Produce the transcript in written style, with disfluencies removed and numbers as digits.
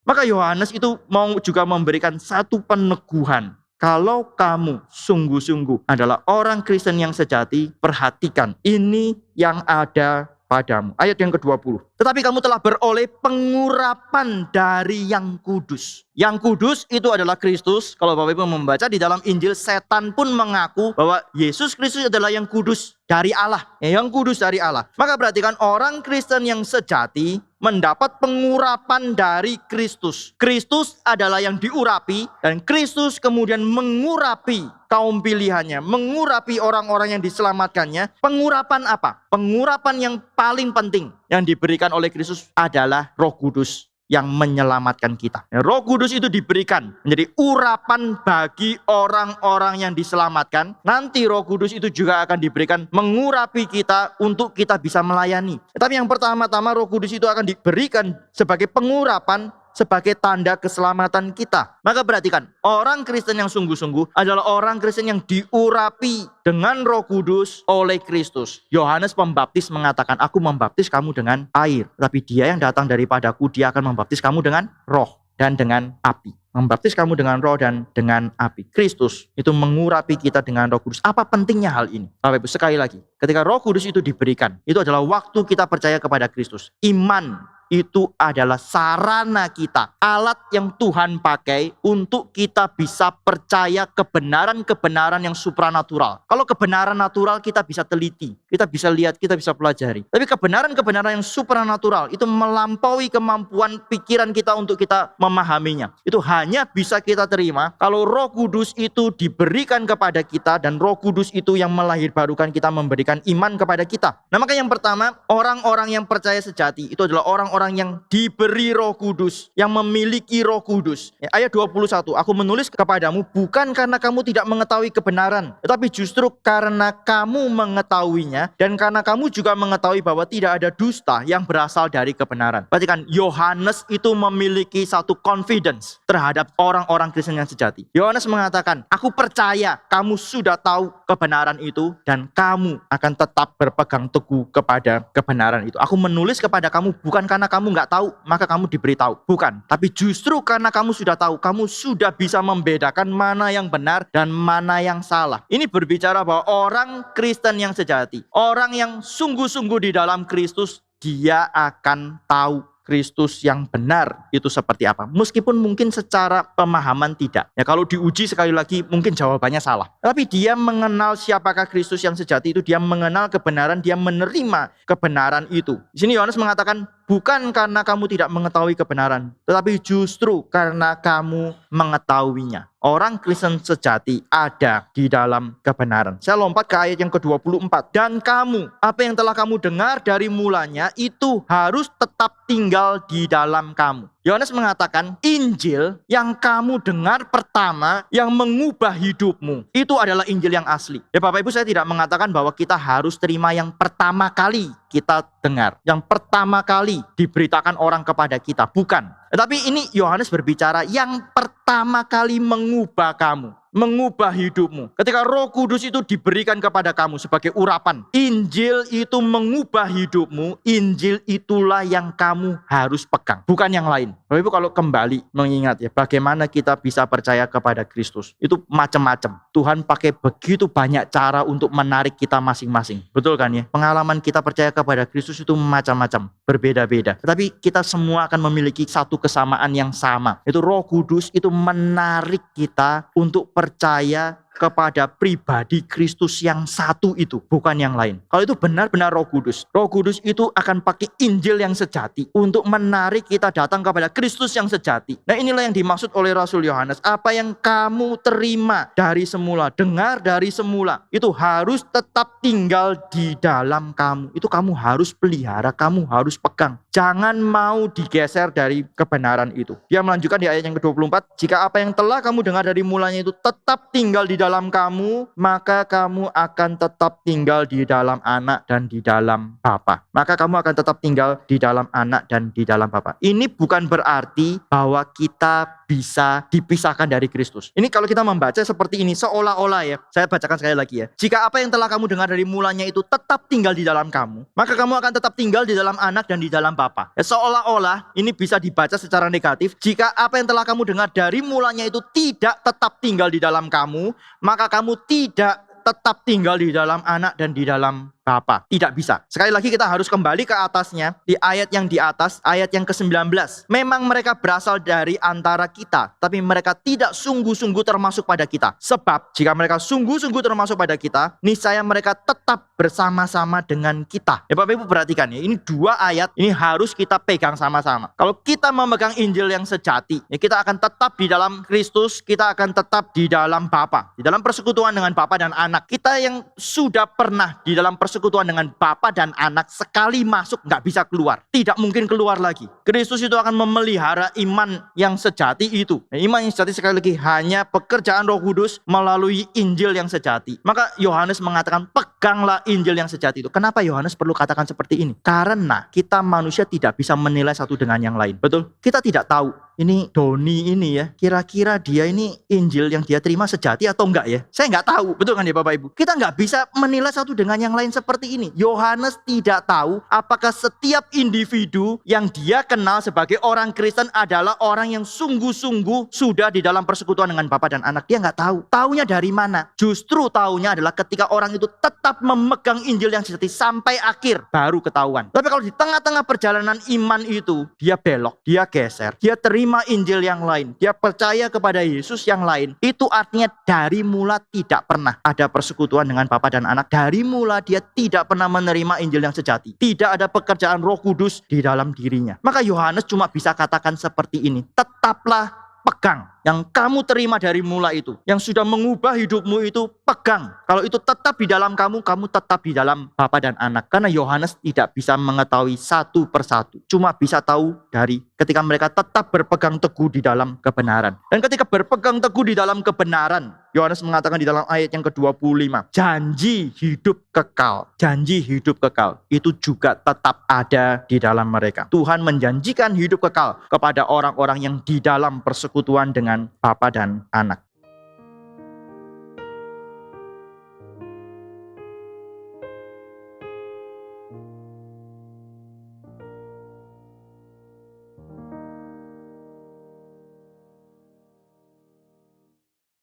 Maka Yohanes itu mau juga memberikan satu peneguhan. Kalau kamu sungguh-sungguh adalah orang Kristen yang sejati, perhatikan ini yang ada padamu. Ayat yang ke-20. Tetapi kamu telah beroleh pengurapan dari yang kudus. Yang kudus itu adalah Kristus. Kalau Bapak Ibu membaca di dalam Injil, setan pun mengaku bahwa Yesus Kristus adalah yang kudus dari Allah. Yang kudus dari Allah. Maka perhatikan, orang Kristen yang sejati mendapat pengurapan dari Kristus. Kristus adalah yang diurapi, dan Kristus kemudian mengurapi kaum pilihannya, mengurapi orang-orang yang diselamatkannya. Pengurapan apa? Pengurapan yang paling penting yang diberikan oleh Kristus adalah Roh Kudus yang menyelamatkan kita. Roh Kudus itu diberikan menjadi urapan bagi orang-orang yang diselamatkan. Nanti Roh Kudus itu juga akan diberikan mengurapi kita untuk kita bisa melayani. Tapi yang pertama-tama Roh Kudus itu akan diberikan sebagai pengurapan, sebagai tanda keselamatan kita. Maka perhatikan, orang Kristen yang sungguh-sungguh adalah orang Kristen yang diurapi dengan Roh Kudus oleh Kristus. Yohanes Pembaptis mengatakan, aku membaptis kamu dengan air, tapi Dia yang datang daripadaku, Dia akan membaptis kamu dengan roh dan dengan api. Membaptis kamu dengan roh dan dengan api. Kristus itu mengurapi kita dengan Roh Kudus. Apa pentingnya hal ini? Bapak Ibu, sekali lagi, ketika Roh Kudus itu diberikan, itu adalah waktu kita percaya kepada Kristus. Iman itu adalah sarana kita, alat yang Tuhan pakai untuk kita bisa percaya kebenaran-kebenaran yang supranatural. Kalau kebenaran natural kita bisa teliti, kita bisa lihat, kita bisa pelajari. Tapi kebenaran-kebenaran yang supranatural itu melampaui kemampuan pikiran kita untuk kita memahaminya. Itu hanya bisa kita terima kalau Roh Kudus itu diberikan kepada kita, dan Roh Kudus itu yang melahirbarukan kita, memberikan iman kepada kita. Nah, maka yang pertama, orang-orang yang percaya sejati itu adalah orang-orang yang diberi Roh Kudus, yang memiliki Roh Kudus. Ayat 21, aku menulis kepadamu bukan karena kamu tidak mengetahui kebenaran, tetapi justru karena kamu mengetahuinya, dan karena kamu juga mengetahui bahwa tidak ada dusta yang berasal dari kebenaran. Perhatikan, Yohanes itu memiliki satu confidence terhadap orang-orang Kristen yang sejati. Yohanes mengatakan, aku percaya kamu sudah tahu kebenaran itu, dan kamu akan tetap berpegang teguh kepada kebenaran itu. Aku menulis kepada kamu bukan karena kamu nggak tahu, maka kamu diberitahu. Bukan. Tapi justru karena kamu sudah tahu, kamu sudah bisa membedakan mana yang benar dan mana yang salah. Ini berbicara bahwa orang Kristen yang sejati, orang yang sungguh-sungguh di dalam Kristus, dia akan tahu Kristus yang benar itu seperti apa. Meskipun mungkin secara pemahaman tidak. Ya, kalau diuji sekali lagi mungkin jawabannya salah. Tapi dia mengenal siapakah Kristus yang sejati itu. Dia mengenal kebenaran, dia menerima kebenaran itu. Di sini Yohanes mengatakan, bukan karena kamu tidak mengetahui kebenaran, tetapi justru karena kamu mengetahuinya. Orang Kristen sejati ada di dalam kebenaran. Saya lompat ke ayat yang ke-24. Dan kamu, apa yang telah kamu dengar dari mulanya, itu harus tetap tinggal di dalam kamu. Yohanes mengatakan, Injil yang kamu dengar pertama, yang mengubah hidupmu, itu adalah Injil yang asli. Ya Bapak Ibu, saya tidak mengatakan bahwa kita harus terima yang pertama kali kita dengar, yang pertama kali diberitakan orang kepada kita. Bukan. Tetapi ini Yohanes berbicara yang pertama kali mengubah kamu, mengubah hidupmu. Ketika Roh Kudus itu diberikan kepada kamu sebagai urapan, Injil itu mengubah hidupmu. Injil itulah yang kamu harus pegang, bukan yang lain. Bapak Ibu, kalau kembali mengingat ya, bagaimana kita bisa percaya kepada Kristus, itu macam-macam. Tuhan pakai begitu banyak cara untuk menarik kita masing-masing. Betul kan ya? Pengalaman kita percaya kepada Kristus itu macam-macam, berbeda-beda. Tetapi kita semua akan memiliki satu kesamaan yang sama. Itu Roh Kudus itu menarik kita untuk percaya kepada pribadi Kristus yang satu itu, bukan yang lain. Kalau itu benar-benar Roh Kudus itu akan pakai Injil yang sejati untuk menarik kita datang kepada Kristus yang sejati. Nah, inilah yang dimaksud oleh Rasul Yohanes. Apa yang kamu terima dari semula, dengar dari semula, itu harus tetap tinggal di dalam kamu. Itu kamu harus pelihara, kamu harus pegang. Jangan mau digeser dari kebenaran itu. Dia melanjutkan di ayat yang ke-24, jika apa yang telah kamu dengar dari mulanya itu tetap tinggal di dalam kamu, maka kamu akan tetap tinggal di dalam Anak dan di dalam Bapa. Maka kamu akan tetap tinggal di dalam Anak dan di dalam Bapa. Ini bukan berarti bahwa kita bisa dipisahkan dari Kristus. Ini kalau kita membaca seperti ini, seolah-olah ya, saya bacakan sekali lagi ya. Jika apa yang telah kamu dengar dari mulanya itu tetap tinggal di dalam kamu, maka kamu akan tetap tinggal di dalam Anak dan di dalam Bapa. Ya, seolah-olah ini bisa dibaca secara negatif. Jika apa yang telah kamu dengar dari mulanya itu tidak tetap tinggal di dalam kamu, maka kamu tidak tetap tinggal di dalam Anak dan di dalam Bapa. Tidak bisa. Sekali lagi kita harus kembali ke atasnya. Di ayat yang di atas, ayat yang ke-19. Memang mereka berasal dari antara kita, tapi mereka tidak sungguh-sungguh termasuk pada kita. Sebab jika mereka sungguh-sungguh termasuk pada kita, niscaya mereka tetap bersama-sama dengan kita. Ya Bapak Ibu perhatikan ya, ini dua ayat, ini harus kita pegang sama-sama. Kalau kita memegang Injil yang sejati, ya kita akan tetap di dalam Kristus, kita akan tetap di dalam Bapa, di dalam persekutuan dengan Bapa dan Anak. Kita yang sudah pernah di dalam persekutuan dengan Bapa dan Anak, sekali masuk nggak bisa keluar, tidak mungkin keluar lagi. Kristus itu akan memelihara iman yang sejati itu. Iman yang sejati sekali lagi hanya pekerjaan Roh Kudus melalui Injil yang sejati. Maka Yohanes mengatakan peganglah Injil yang sejati itu. Kenapa Yohanes perlu katakan seperti ini? Karena kita manusia tidak bisa menilai satu dengan yang lain. Betul? Kita tidak tahu ini Doni ini ya, kira-kira dia ini Injil yang dia terima sejati atau enggak ya? Saya enggak tahu, betul kan ya Bapak Ibu? Kita enggak bisa menilai satu dengan yang lain seperti ini. Yohanes tidak tahu apakah setiap individu yang dia kenal sebagai orang Kristen adalah orang yang sungguh-sungguh sudah di dalam persekutuan dengan Bapa dan Anak. Dia enggak tahu. Taunya dari mana? Justru taunya adalah ketika orang itu tetap memegang Injil yang sejati sampai akhir, baru ketahuan. Tapi kalau di tengah-tengah perjalanan iman itu, dia belok, dia geser, dia terima Injil yang lain, dia percaya kepada Yesus yang lain, itu artinya dari mula tidak pernah ada persekutuan dengan Bapa dan Anak. Dari mula dia tidak pernah menerima Injil yang sejati. Tidak ada pekerjaan Roh Kudus di dalam dirinya. Maka Yohanes cuma bisa katakan seperti ini, tetaplah pegang yang kamu terima dari mula itu, yang sudah mengubah hidupmu itu, pegang. Kalau itu tetap di dalam kamu, kamu tetap di dalam Bapa dan Anak. Karena Yohanes tidak bisa mengetahui satu persatu, cuma bisa tahu dari ketika mereka tetap berpegang teguh di dalam kebenaran. Dan ketika berpegang teguh di dalam kebenaran, Yohanes mengatakan di dalam ayat yang ke-25, janji hidup kekal, janji hidup kekal itu juga tetap ada di dalam mereka. Tuhan menjanjikan hidup kekal kepada orang-orang yang di dalam persekutuan dengan Bapa dan Anak.